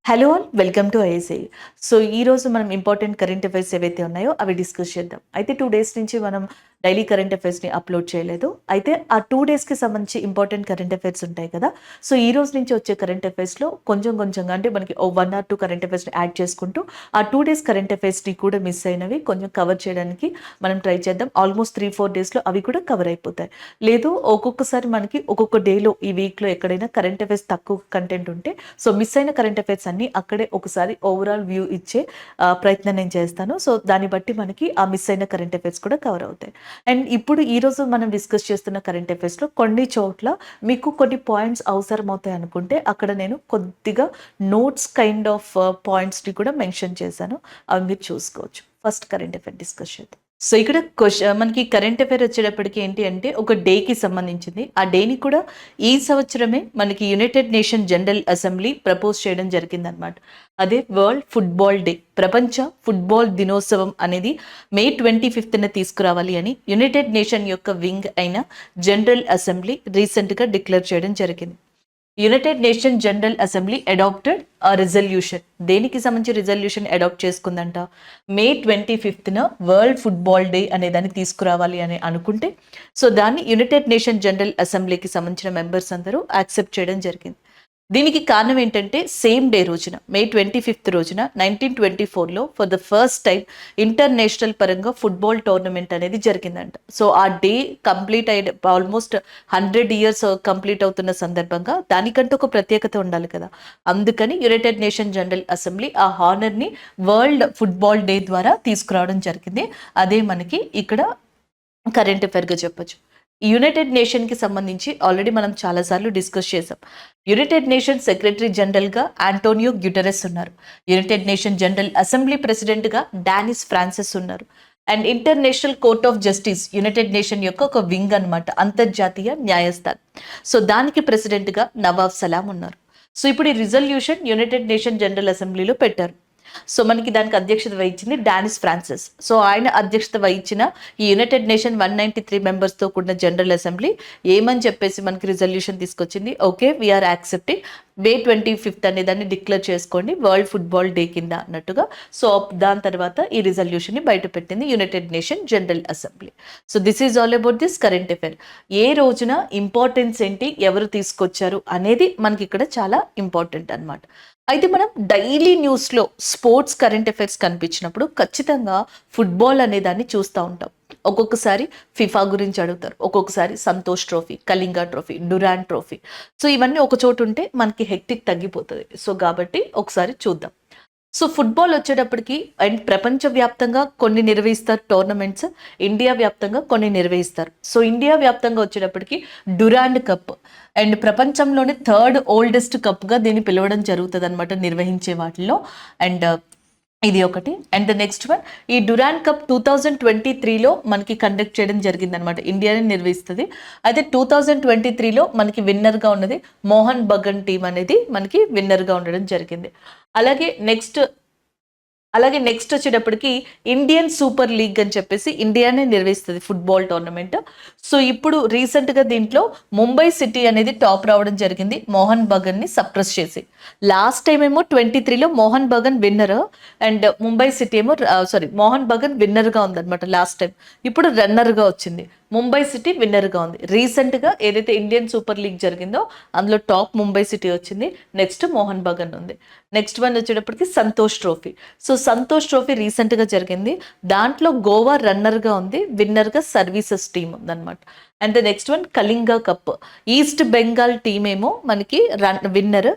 Hello all welcome to ISI. So ఈరోజు మనం important current affairs ఏవైతే ఉన్నాయో అవి డిస్కస్ చేద్దాం. అయితే 2 డేస్ నుంచి మనం డైలీ కరెంట్ అఫైర్స్ని అప్లోడ్ చేయలేదు. అయితే ఆ 2 డేస్కి సంబంధించి ఇంపార్టెంట్ కరెంట్ అఫైర్స్ ఉంటాయి కదా. సో ఈ రోజు నుంచి వచ్చే కరెంట్ అఫైర్స్లో కొంచెం కొంచెంగా అంటే మనకి 1 ఆర్ 2 కరెంట్ అఫైర్స్ని యాడ్ చేసుకుంటూ ఆ 2 డేస్ కరెంట్ అఫైర్స్ని కూడా మిస్ అయినవి కొంచెం కవర్ చేయడానికి మనం ట్రై చేద్దాం. ఆల్మోస్ట్ 3-4 డేస్లో అవి కూడా కవర్ అయిపోతాయి. లేదు ఒక్కొక్కసారి మనకి ఒక్కొక్క డేలో ఈ వీక్లో ఎక్కడైనా కరెంట్ అఫైర్స్ తక్కువ కంటెంట్ ఉంటే సో మిస్ అయిన కరెంట్ అఫైర్స్ అన్ని అక్కడే ఒకసారి ఓవరాల్ వ్యూ ఇచ్చే ప్రయత్నం నేను చేస్తాను. సో దాన్ని బట్టి మనకి ఆ మిస్ అయిన కరెంట్ అఫైర్స్ కూడా కవర్ అవుతాయి. అండ్ ఇప్పుడు ఈరోజు మనం డిస్కస్ చేస్తున్న కరెంట్ అఫైర్స్లో కొన్ని చోట్ల మీకు కొన్ని పాయింట్స్ అవసరం అవుతాయి అనుకుంటే అక్కడ నేను కొద్దిగా నోట్స్ కైండ్ ఆఫ్ పాయింట్స్ని కూడా మెన్షన్ చేశాను. అవి మీరు చూసుకోవచ్చు. ఫస్ట్ కరెంట్ అఫైర్ డిస్కస్ చేద్దాం. సో ఇక్కడ మనకి కరెంట్ అఫైర్ వచ్చేటప్పటికి ఏంటి అంటే ఒక డేకి సంబంధించింది. ఆ డేని కూడా ఈ సంవత్సరమే మనకి united nation general assembly propose చేయడం జరిగిందనమాట. అదే వరల్డ్ ఫుట్బాల్ డే, ప్రపంచ ఫుట్బాల్ దినోత్సవం అనేది మే 25న తీసుకురావాలి అని యునైటెడ్ నేషన్ యొక్క వింగ్ అయిన జనరల్ అసెంబ్లీ రీసెంట్గా డిక్లేర్ చేయడం జరిగింది. United nation general assembly adopted ఆ రిజల్యూషన్. దేనికి సంబంధించి రిజల్యూషన్ అడాప్ట్ చేసుకుందంట? మే 25న వరల్డ్ ఫుట్బాల్ డే అనే దాన్ని తీసుకురావాలి అని అనుకుంటే సో దాన్ని యునైటెడ్ నేషన్ జనరల్ అసెంబ్లీకి సంబంధించిన మెంబర్స్ అందరూ యాక్సెప్ట్ చేయడం జరిగింది. దీనికి కారణం ఏంటంటే సేమ్ డే రోజున మే 25 రోజున 1924లో for the first time international పరంగా ఫుట్బాల్ టోర్నమెంట్ అనేది జరిగిందంట. సో ఆ డే కంప్లీట్ అయ్యే ఆల్మోస్ట్ 100 years కంప్లీట్ అవుతున్న సందర్భంగా దానికంటూ ఒక ప్రత్యేకత ఉండాలి కదా. అందుకని యునైటెడ్ నేషన్ జనరల్ అసెంబ్లీ ఆ హానర్ని వరల్డ్ ఫుట్బాల్ డే ద్వారా తీసుకురావడం జరిగింది. అదే మనకి ఇక్కడ కరెంట్ అఫైర్గా చెప్పొచ్చు. యునైటెడ్ నేషన్కి సంబంధించి ఆల్రెడీ మనం చాలాసార్లు డిస్కస్ చేసాం. యునైటెడ్ నేషన్ సెక్రటరీ జనరల్గా ఆంటోనియో గ్యుటెరస్ ఉన్నారు. యునైటెడ్ నేషన్ జనరల్ అసెంబ్లీ ప్రెసిడెంట్గా డానిస్ ఫ్రాన్సిస్ ఉన్నారు. And international court of justice United nation యొక్క ఒక వింగ్ అనమాట, అంతర్జాతీయ న్యాయస్థానం. సో దానికి ప్రెసిడెంట్గా నవాబ్ సలాం ఉన్నారు. సో ఇప్పుడు ఈ రిజల్యూషన్ యునైటెడ్ నేషన్ జనరల్ అసెంబ్లీలో పెట్టారు. సో మనకి దానికి అధ్యక్షత వహించింది డానిస్ ఫ్రాన్సిస్. సో ఆయన అధ్యక్షత వహించిన ఈ యునైటెడ్ నేషన్ 193 మెంబర్స్తో కూడిన జనరల్ అసెంబ్లీ ఏమని చెప్పేసి మనకి రిజల్యూషన్ తీసుకొచ్చింది. ఓకే, వీఆర్ యాక్సెప్టింగ్ మే 25 అనే దాన్ని డిక్లేర్ చేసుకోండి వరల్డ్ ఫుట్బాల్ డే కింద అన్నట్టుగా. సో దాని తర్వాత ఈ రిజల్యూషన్ని బయట పెట్టింది united nation general assembly. So this is all about this current affair. ఏ రోజున ఇంపార్టెన్స్ ఏంటి, ఎవరు తీసుకొచ్చారు అనేది మనకి ఇక్కడ చాలా ఇంపార్టెంట్ అనమాట. అయితే మనం డైలీ న్యూస్లో స్పోర్ట్స్ కరెంట్ అఫైర్స్ కనిపించినప్పుడు ఖచ్చితంగా ఫుట్బాల్ అనే దాన్ని చూస్తూ ఉంటాం. ఒక్కొక్కసారి ఫిఫా గురించి అడుగుతారు, ఒక్కొక్కసారి Santosh trophy, Kalinga trophy, Durand trophy. So ఇవన్నీ ఒక చోటు ఉంటే మనకి హెక్టిక్ తగ్గిపోతుంది. సో కాబట్టి ఒకసారి చూద్దాం. సో ఫుట్బాల్ వచ్చేటప్పటికి అండ్ ప్రపంచవ్యాప్తంగా కొన్ని నిర్వహిస్తారు టోర్నమెంట్స్, ఇండియా వ్యాప్తంగా కొన్ని నిర్వహిస్తారు. సో ఇండియా వ్యాప్తంగా వచ్చేటప్పటికి డురాండ్ కప్ అండ్ ప్రపంచంలోని 3rd ఓల్డెస్ట్ కప్గా దీన్ని పిలవడం జరుగుతుంది అనమాట నిర్వహించే వాటిల్లో. అండ్ ఇది ఒకటి. అండ్ ద నెక్స్ట్ వన్ ఈ డురాండ్ కప్ 2023లో మనకి కండక్ట్ చేయడం జరిగింది అనమాట, ఇండియానే నిర్వహిస్తుంది. అయితే 2023లో మనకి విన్నర్గా ఉన్నది మోహన్ బగన్ టీం అనేది మనకి విన్నర్గా ఉండడం జరిగింది. అలాగే నెక్స్ట్ వచ్చేటప్పటికి ఇండియన్ సూపర్ లీగ్ అని చెప్పేసి ఇండియానే నిర్వహిస్తుంది ఫుట్బాల్ టోర్నమెంట్. సో ఇప్పుడు రీసెంట్గా దీంట్లో ముంబై సిటీ అనేది టాప్ రావడం జరిగింది మోహన్ బగన్ని సప్రెస్ చేసి. లాస్ట్ టైం ఏమో 23లో Mohan Bagan winner and Mumbai city ఏమో మోహన్ బగన్ విన్నర్గా ఉందన్నమాట లాస్ట్ టైం. ఇప్పుడు రన్నర్గా వచ్చింది, ముంబై సిటీ విన్నర్గా ఉంది. రీసెంట్గా ఏదైతే ఇండియన్ సూపర్ లీగ్ జరిగిందో అందులో టాప్ ముంబై సిటీ వచ్చింది, నెక్స్ట్ మోహన్ బగన్ ఉంది. నెక్స్ట్ వన్ వచ్చేటప్పటికి Santosh trophy. So Santosh trophy రీసెంట్గా జరిగింది, దాంట్లో గోవా రన్నర్గా ఉంది, విన్నర్గా సర్వీసెస్ టీమ్ ఉందన్నమాట. And the next one Kalinga cup, east Bengal team ఏమో మనకి విన్నర్,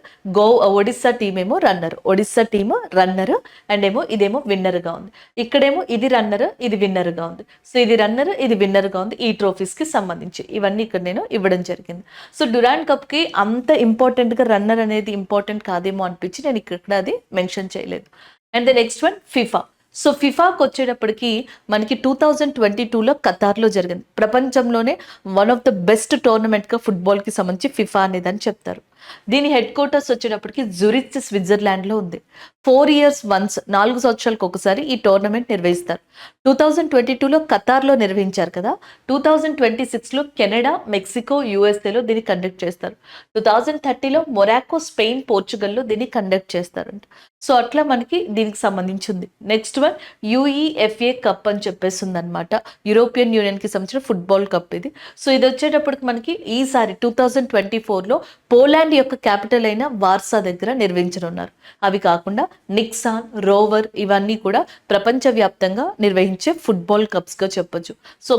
ఒడిస్సా టీమ్ ఏమో runner. Odisha team runner and ఇదేమో విన్నర్గా ఉంది. ఇక్కడేమో ఇది రన్నర్, ఇది విన్నర్గా ఉంది. సో ఇది రన్నర్, ఇది విన్నర్గా ఉంది ఈ ట్రోఫీస్కి సంబంధించి. ఇవన్నీ ఇక్కడ నేను ఇవ్వడం జరిగింది. సో డురాండ్ కప్కి అంత ఇంపార్టెంట్గా రన్నర్ అనేది ఇంపార్టెంట్ కాదేమో అనిపించి నేను ఇక్కడ అది మెన్షన్ చేయలేదు. And the next one FIFA. So ఫిఫాకి వచ్చేటప్పటికి మనకి 2022లో ఖతార్లో జరిగింది. ప్రపంచంలోనే వన్ ఆఫ్ ద బెస్ట్ టోర్నమెంట్గా ఫుట్బాల్కి సంబంధించి ఫిఫా అనేదని చెప్తారు. దీని హెడ్ క్వార్టర్స్ వచ్చేటప్పటికి జురిచ్ స్విట్జర్లాండ్లో ఉంది. 4 years వన్స్, 4 సంవత్సరాలకు ఒకసారి ఈ టోర్నమెంట్ నిర్వహిస్తారు. 2022లో ఖతార్లో నిర్వహించారు కదా, 2026లో కెనడా, మెక్సికో, యూఎస్ఏలో దీన్ని కండక్ట్ చేస్తారు. 2030లో మొరాకో, స్పెయిన్, పోర్చుగల్లో దీన్ని కండక్ట్ చేస్తారంట. సో అట్లా మనకి దీనికి సంబంధించింది. నెక్స్ట్ వన్ యూఈఎఫ్ఏ కప్ అని చెప్పేసి ఉందన్నమాట. యూరోపియన్ యూనియన్కి సంబంధించిన ఫుట్బాల్ కప్ ఇది. సో ఇది వచ్చేటప్పటికి మనకి ఈసారి 2024లో పోలాండ్ యొక్క క్యాపిటల్ అయిన వార్సా దగ్గర నిర్వహించనున్నారు. అవి కాకుండా నిక్సాన్, రోవర్ ఇవన్నీ కూడా ప్రపంచవ్యాప్తంగా నిర్వహించే ఫుట్బాల్ కప్స్గా చెప్పొచ్చు. సో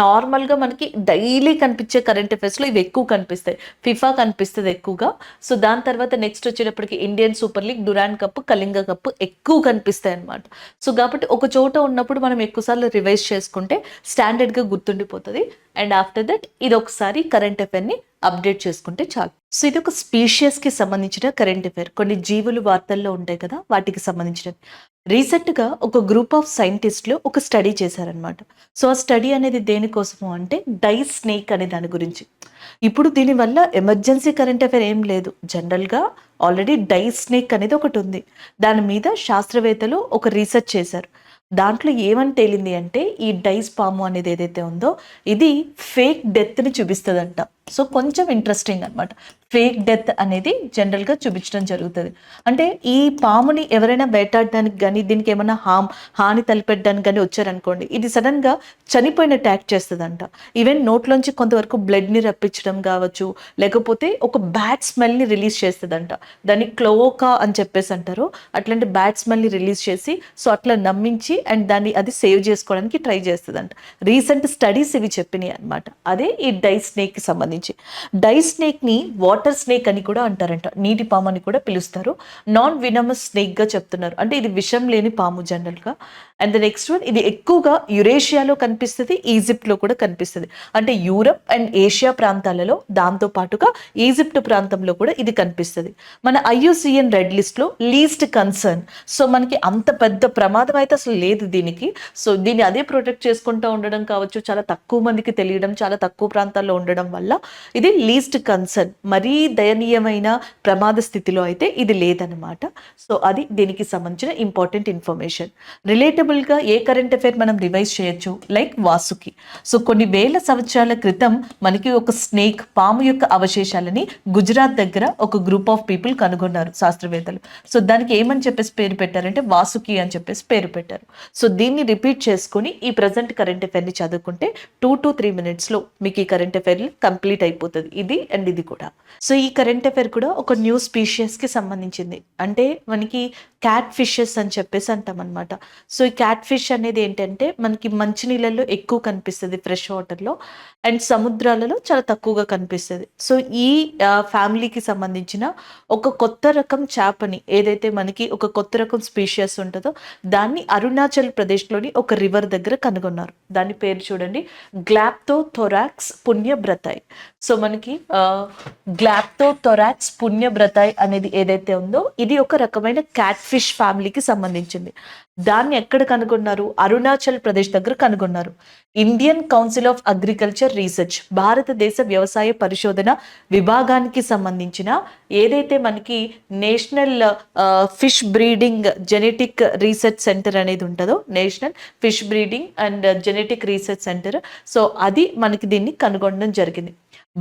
నార్మల్గా మనకి డైలీ కనిపించే కరెంట్ అఫైర్స్లో ఇవి ఎక్కువ కనిపిస్తాయి. ఫిఫా కనిపిస్తుంది ఎక్కువగా. సో దాని తర్వాత నెక్స్ట్ వచ్చేటప్పటికి Indian super league, Durand cup, Kalinga cup ఎక్కువ కనిపిస్తాయి అన్నమాట. సో కాబట్టి ఒక చోట ఉన్నప్పుడు మనం ఎక్కువసార్లు రివైజ్ చేసుకుంటే స్టాండర్డ్గా గుర్తుండిపోతుంది. అండ్ ఆఫ్టర్ దట్ ఇది ఒకసారి కరెంట్ అఫైర్ని అప్డేట్ చేసుకుంటే చాలు. సో ఇది ఒక స్పీషియస్కి సంబంధించిన కరెంట్ అఫైర్. కొన్ని జీవులు వార్తల్లో ఉంటాయి కదా, వాటికి సంబంధించినది. రీసెంట్గా ఒక గ్రూప్ ఆఫ్ సైంటిస్టులు ఒక స్టడీ చేశారనమాట. సో ఆ స్టడీ అనేది దేనికోసము అంటే డై స్నేక్ అనే దాని గురించి. ఇప్పుడు దీనివల్ల ఎమర్జెన్సీ కరెంట్ అఫైర్ ఏం లేదు. జనరల్గా ఆల్రెడీ డై స్నేక్ అనేది ఒకటి ఉంది. దాని మీద శాస్త్రవేత్తలు ఒక రీసెర్చ్ చేశారు. దాంట్లో ఏమని తేలింది అంటే ఈ డైస్ పాము అనేది ఏదైతే ఉందో ఇది ఫేక్ డెత్ని చూపిస్తుందంట. సో కొంచెం ఇంట్రెస్టింగ్ అనమాట. ఫేక్ డెత్ అనేది జనరల్గా చూపించడం జరుగుతుంది. అంటే ఈ పాముని ఎవరైనా వేటాడడానికి కానీ దీనికి ఏమైనా హాని తలపెట్టడానికి కానీ వచ్చారనుకోండి, ఇది సడన్గా చనిపోయినట్టు యాక్ట్ చేస్తుందంట. ఈవెన్ నోట్లోంచి కొంతవరకు బ్లడ్ని రప్పించడం కావచ్చు, లేకపోతే ఒక బ్యాడ్ స్మెల్ని రిలీజ్ చేస్తుందంట. దాన్ని క్లోవోకా అని చెప్పేసి అంటారు. అట్లాంటి బ్యాడ్ స్మెల్ని రిలీజ్ చేసి సో అట్లా నమ్మించి అండ్ దాన్ని అది సేవ్ చేసుకోవడానికి ట్రై చేస్తుందంట. రీసెంట్ స్టడీస్ ఇవి చెప్పినాయి అనమాట. అదే ఈ డై స్నేక్కి సంబంధించి. డై స్నేక్ని వాటర్ స్నేక్ అని కూడా అంటారంట. నీటి పాము అని కూడా పిలుస్తారు. నాన్ వినమస్ స్నేక్గా చెప్తున్నారు. అంటే ఇది విషం లేని పాము జనరల్గా. అండ్ ద నెక్స్ట్ వన్, ఇది ఎక్కువగా యురేషియాలో కనిపిస్తుంది, ఈజిప్ట్లో కూడా కనిపిస్తుంది. అంటే యూరప్ అండ్ ఏషియా ప్రాంతాలలో, దాంతో పాటుగా ఈజిప్ట్ ప్రాంతంలో కూడా ఇది కనిపిస్తుంది. మన IUCN రెడ్ లిస్ట్లో లీస్ట్ కన్సర్న్. సో మనకి అంత పెద్ద ప్రమాదం అయితే అసలు లేదు దీనికి. సో దీన్ని అదే ప్రొటెక్ట్ చేసుకుంటూ ఉండడం కావచ్చు, చాలా తక్కువ మందికి తెలియడం, చాలా తక్కువ ప్రాంతాల్లో ఉండడం వల్ల ఇది లీస్ట్ కన్సర్న్. మరీ దయనీయమైన ప్రమాద స్థితిలో అయితే ఇది లేదన్నమాట. సో అది దీనికి సంబంధించిన ఇంపార్టెంట్ ఇన్ఫర్మేషన్. రిలేటబుల్గా ఏ కరెంట్ అఫైర్ మనం రివైజ్ చేయొచ్చు, లైక్ వాసుకి. సో కొన్ని వేల సంవత్సరాల క్రితం మనకి ఒక స్నేక్ పాము యొక్క అవశేషాలని గుజరాత్ దగ్గర ఒక గ్రూప్ ఆఫ్ పీపుల్ కనుగొన్నారు శాస్త్రవేత్తలు. సో దానికి ఏమని చెప్పేసి పేరు పెట్టారంటే వాసుకి అని చెప్పేసి పేరు పెట్టారు. సో దీన్ని రిపీట్ చేసుకుని ఈ ప్రజెంట్ కరెంట్ అఫైర్ని చదువుకుంటే 2 to 3 minutesలో మీకు ఈ కరెంట్ అఫైర్ కంప్లీట్ అయిపోతుంది. ఇది అండ్ ఇది కూడా. సో ఈ కరెంట్ అఫైర్ కూడా ఒక న్యూ స్పీషియస్కి సంబంధించింది. అంటే మనకి క్యాట్ ఫిషెస్ అని చెప్పేసి అంటాం అనమాట. సో ఈ క్యాట్ ఫిష్ అనేది ఏంటంటే మనకి మంచినీళ్ళల్లో ఎక్కువ కనిపిస్తుంది, ఫ్రెష్ వాటర్లో, అండ్ సముద్రాలలో చాలా తక్కువగా కనిపిస్తుంది. సో ఈ ఫ్యామిలీకి సంబంధించిన ఒక కొత్త రకం చేపని, ఏదైతే మనకి ఒక కొత్త రకం స్పీషియస్ ఉంటుందో దాన్ని అరుణాచల్ ప్రదేశ్లోని ఒక రివర్ దగ్గర కనుగొన్నారు. దాని పేరు చూడండి, గ్లాప్తోథొరాక్స్ పుణ్యబ్రతాయ్. సో మనకి గ్లాప్తోథొరాక్స్ పుణ్యబ్రతాయ్ అనేది ఏదైతే ఉందో ఇది ఒక రకమైన క్యాట్ ఫిష్ ఫ్యామిలీకి సంబంధించింది. దాన్ని ఎక్కడ కనుగొన్నారు? అరుణాచల్ ప్రదేశ్ దగ్గర కనుగొన్నారు. Indian council of agriculture research, భారతదేశ వ్యవసాయ పరిశోధన విభాగానికి సంబంధించిన ఏదైతే మనకి national fish breeding genetic research centre అనేది ఉంటుందో, national fish breeding and genetic research centre. So అది మనకి దీన్ని కనుగొనడం జరిగింది.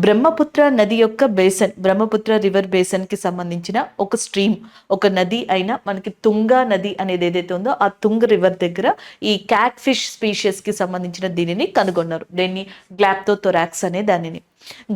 బ్రహ్మపుత్ర నది యొక్క బేసన్, బ్రహ్మపుత్ర రివర్ బేసన్కి సంబంధించిన ఒక స్ట్రీమ్, ఒక నది అయిన మనకి తుంగా నది అనేది ఏదైతే ఉందో ఆ తుంగ రివర్ దగ్గర ఈ క్యాట్ ఫిష్ స్పీషియస్కి సంబంధించిన దీనిని కనుగొన్నారు. దీన్ని గ్లాప్తోథొరాక్స్ అనే దానిని.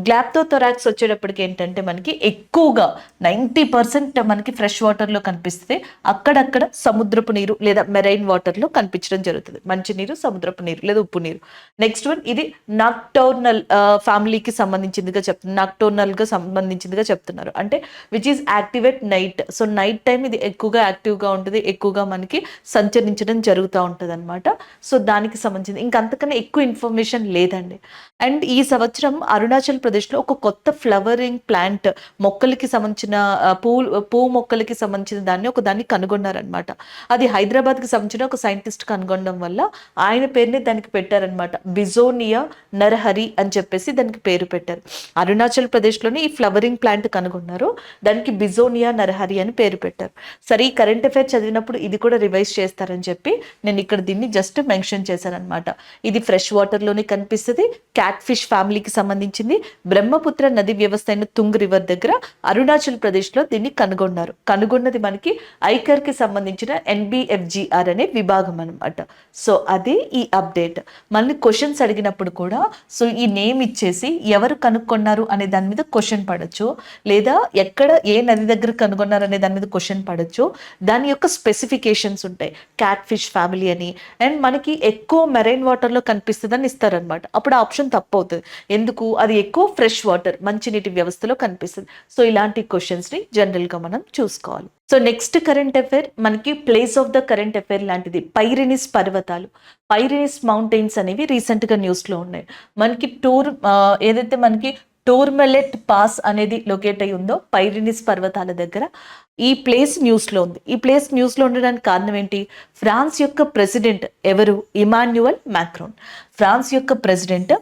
గ్లాప్తోథొరాక్స్ వచ్చేటప్పటికి ఏంటంటే మనకి ఎక్కువగా 90% మనకి ఫ్రెష్ వాటర్లో కనిపిస్తుంది. అక్కడక్కడ సముద్రపు నీరు లేదా మెరైన్ వాటర్లో కనిపించడం జరుగుతుంది. మంచినీరు, సముద్రపు నీరు లేదా ఉప్పు నీరు. నెక్స్ట్ వన్, ఇది నాక్టోర్నల్ ఫ్యామిలీకి సంబంధించిందిగా నాక్టోర్నల్గా సంబంధించిందిగా చెప్తున్నారు. అంటే which is active at night. So night time ఇది ఎక్కువగా యాక్టివ్గా ఉంటుంది, ఎక్కువగా మనకి సంచరించడం జరుగుతూ ఉంటుంది అనమాట. సో దానికి సంబంధించింది ఇంకంతకన్నా ఎక్కువ ఇన్ఫర్మేషన్ లేదండి. అండ్ ఈ సంవత్సరం అరుణాచల్ ప్రదేశ్లో ఒక కొత్త ఫ్లవరింగ్ ప్లాంట్ మొక్కలకి సంబంధించిన పువ్వు మొక్కలకి సంబంధించిన దాన్ని కనుగొన్నారనమాట. అది హైదరాబాద్కి సంబంధించిన ఒక సైంటిస్ట్ కనుగొనడం వల్ల ఆయన పేరుని దానికి పెట్టారనమాట. బిజోనియా నరహరి అని చెప్పేసి దానికి పేరు పెట్టారు. అరుణాచల్ ప్రదేశ్లోని ఈ ఫ్లవరింగ్ ప్లాంట్ కనుగొన్నారు, దానికి బిజోనియా నరహరి అని పేరు పెట్టారు. సరే, ఈ కరెంట్ అఫైర్ చదివినప్పుడు ఇది కూడా రివైజ్ చేస్తారని చెప్పి నేను ఇక్కడ దీన్ని జస్ట్ మెన్షన్ చేశాను అనమాట. ఇది ఫ్రెష్ వాటర్ లోనే కనిపిస్తుంది, క్యాట్ ఫిష్ ఫ్యామిలీకి సంబంధించింది. బ్రహ్మపుత్ర నది వ్యవస్థ అయిన తుంగ్ రివర్ దగ్గర అరుణాచల్ ప్రదేశ్ లో దీన్ని కనుగొన్నది మనకి ఐకర్ కి సంబంధించిన NBFGR అనే విభాగం అనమాట. సో అదే ఈ అప్డేట్. మళ్ళీ క్వశ్చన్స్ అడిగినప్పుడు కూడా సో ఈ నేమ్ ఇచ్చేసి ఎవరు కనుక్కున్నారు అనే దాని మీద క్వశ్చన్ పడచ్చు, లేదా ఎక్కడ ఏ నది దగ్గర కనుగొన్నారు అనే దాని మీద క్వశ్చన్ పడచ్చు. దాని యొక్క స్పెసిఫికేషన్స్ ఉంటాయి, క్యాట్ ఫిష్ ఫ్యామిలీ అని, అండ్ మనకి ఎక్కువ మెరైన్ వాటర్లో కనిపిస్తుందని ఇస్తారనమాట. అప్పుడు ఆ ఆప్షన్ తప్పు అవుతుంది. ఎందుకు? అది ఎక్కువ ఫ్రెష్ వాటర్ మంచినీటి వ్యవస్థలో కనిపిస్తుంది. సో ఇలాంటి క్వశ్చన్స్ని జనరల్గా మనం చూసుకోవాలి. సో నెక్స్ట్ కరెంట్ అఫైర్ మనకి place of the current affair లాంటిది పైరినిస్ పర్వతాలు. పైరినిస్ మౌంటైన్స్ అనేవి రీసెంట్గా న్యూస్లో ఉన్నాయి. మనకి ఏదైతే మనకి టోర్మెలెట్ పాస్ అనేది లొకేట్ అయి ఉందో పైరినిస్ పర్వతాల దగ్గర, ఈ ప్లేస్ న్యూస్లో ఉంది. ఈ ప్లేస్ న్యూస్లో ఉండడానికి కారణం ఏంటి? ఫ్రాన్స్ యొక్క ప్రెసిడెంట్ ఎవరు? ఇమాన్యుయల్ మ్యాక్రోన్. ఫ్రాన్స్ యొక్క ప్రెసిడెంట్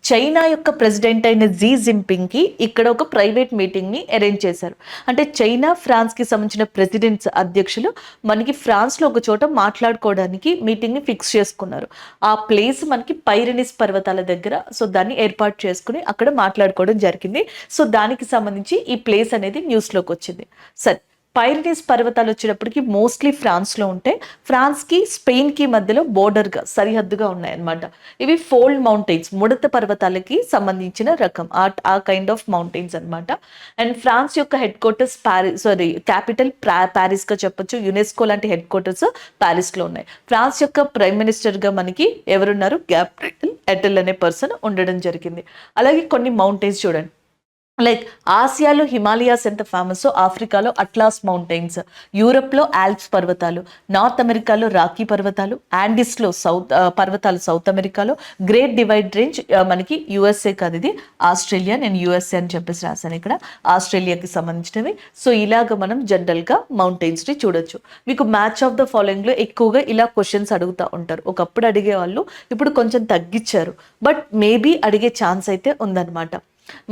చైనా యొక్క ప్రెసిడెంట్ అయిన జీ జిన్పింగ్కి ఇక్కడ ఒక ప్రైవేట్ మీటింగ్ని అరేంజ్ చేశారు. అంటే చైనా ఫ్రాన్స్కి సంబంధించిన ప్రెసిడెంట్స్ అధ్యక్షులు మనకి ఫ్రాన్స్లో ఒక చోట మాట్లాడుకోవడానికి మీటింగ్ని ఫిక్స్ చేసుకున్నారు. ఆ ప్లేస్ మనకి పైరినిస్ పర్వతాల దగ్గర. సో దాన్ని ఏర్పాటు చేసుకుని అక్కడ మాట్లాడుకోవడం జరిగింది. సో దానికి సంబంధించి ఈ ప్లేస్ అనేది న్యూస్లోకి వచ్చింది. సరే, పైరినిస్ పర్వతాలు వచ్చేటప్పటికి మోస్ట్లీ ఫ్రాన్స్లో ఉంటే ఫ్రాన్స్కి స్పెయిన్కి మధ్యలో బోర్డర్గా సరిహద్దుగా ఉన్నాయన్నమాట. ఇవి ఫోల్డ్ మౌంటైన్స్, ముడత పర్వతాలకి సంబంధించిన రకం ఆ కైండ్ ఆఫ్ మౌంటైన్స్ అనమాట. అండ్ ఫ్రాన్స్ యొక్క హెడ్ క్వార్టర్స్ క్యాపిటల్ ప్యారిస్గా చెప్పొచ్చు. యునెస్కో లాంటి హెడ్ క్వార్టర్స్ ప్యారిస్లో ఉన్నాయి. ఫ్రాన్స్ యొక్క ప్రైమ్ మినిస్టర్గా మనకి ఎవరున్నారు? గ్యాబ్రియల్ అటెల్ అనే పర్సన్ ఉండడం జరిగింది. అలాగే కొన్ని మౌంటైన్స్ చూడండి, లైక్ ఆసియాలో హిమాలయాస్ ఎంత ఫేమస్, ఆఫ్రికాలో అట్లాస్ మౌంటైన్స్, యూరప్లో ఆల్ప్స్ పర్వతాలు, నార్త్ అమెరికాలో రాకీ పర్వతాలు, ఆండిస్లో పర్వతాలు సౌత్ అమెరికాలో, గ్రేట్ డివైడ్ రేంజ్ మనకి USA కాదు, ఇది ఆస్ట్రేలియా. నేను USA అని చెప్పేసి రాశాను ఇక్కడ, ఆస్ట్రేలియాకి సంబంధించినవి. సో ఇలాగ మనం జనరల్గా మౌంటైన్స్ని చూడొచ్చు. మీకు మ్యాచ్ ఆఫ్ ద ఫాలోయింగ్లో ఎక్కువగా ఇలా క్వశ్చన్స్ అడుగుతూ ఉంటారు. ఒకప్పుడు అడిగేవాళ్ళు, ఇప్పుడు కొంచెం తగ్గించారు, బట్ మేబీ అడిగే ఛాన్స్ అయితే ఉందన్నమాట.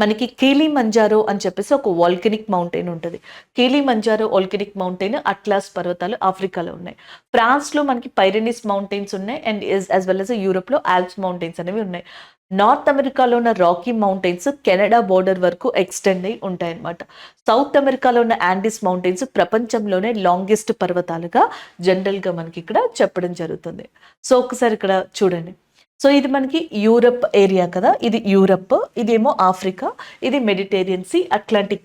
మనకి కిలిమంజారో అని చెప్పేసి ఒక వాల్కెనిక్ మౌంటైన్ ఉంటుంది. కిలిమంజారో వాల్కెనిక్ మౌంటైన్ అట్లాస్ పర్వతాలు ఆఫ్రికాలో ఉన్నాయి. ఫ్రాన్స్లో మనకి పైరినిస్ మౌంటైన్స్ ఉన్నాయి, అండ్ యాజ్ వెల్ యాజ్ యూరోప్లో ఆల్ప్స్ మౌంటైన్స్ అనేవి ఉన్నాయి. నార్త్ అమెరికాలో ఉన్న రాకీ మౌంటైన్స్ కెనడా బోర్డర్ వరకు ఎక్స్టెండ్ అయి ఉంటాయన్నమాట. సౌత్ అమెరికాలో ఉన్న ఆండిస్ మౌంటైన్స్ ప్రపంచంలోనే లాంగెస్ట్ పర్వతాలుగా జనరల్గా మనకి ఇక్కడ చెప్పడం జరుగుతుంది. సో ఒకసారి ఇక్కడ చూడండి. సో ఇది మనకి యూరప్ ఏరియా కదా, ఇది యూరప్, ఇదేమో ఆఫ్రికా, ఇది మెడిటేరియన్ సీ, అట్లాంటిక్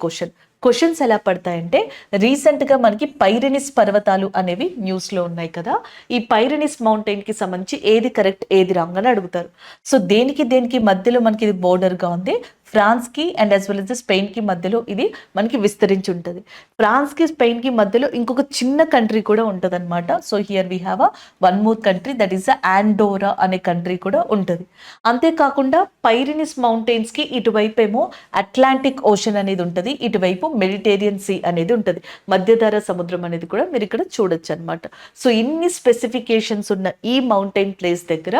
క్వశ్చన్స్ ఎలా పడతాయంటే, రీసెంట్గా మనకి పైరినిస్ పర్వతాలు అనేవి న్యూస్లో ఉన్నాయి కదా, ఈ పైరినిస్ మౌంటైన్కి సంబంధించి ఏది కరెక్ట్ ఏది రాంగ్ అని అడుగుతారు. సో దేనికి మధ్యలో మనకి ఇది బోర్డర్గా ఉంది, ఫ్రాన్స్కి అండ్ యాజ్ వెల్ యాజ్ స్పెయిన్కి మధ్యలో ఇది మనకి విస్తరించి ఉంటుంది. ఫ్రాన్స్కి స్పెయిన్కి మధ్యలో ఇంకొక చిన్న కంట్రీ కూడా ఉంటుంది అనమాట. So here we have one more country, that is ఆండోరా అనే కంట్రీ కూడా ఉంటుంది. అంతేకాకుండా పైరినిస్ మౌంటైన్స్కి ఇటువైపు ఏమో అట్లాంటిక్ ఓషన్ అనేది ఉంటుంది, ఇటువైపు మెడిటేరియన్ సీ అనేది ఉంటుంది, మధ్యధరా సముద్రం అనేది కూడా మీరు ఇక్కడ చూడొచ్చు అనమాట. సో ఇన్ని స్పెసిఫికేషన్స్ ఉన్న ఈ మౌంటైన్ ప్లేస్ దగ్గర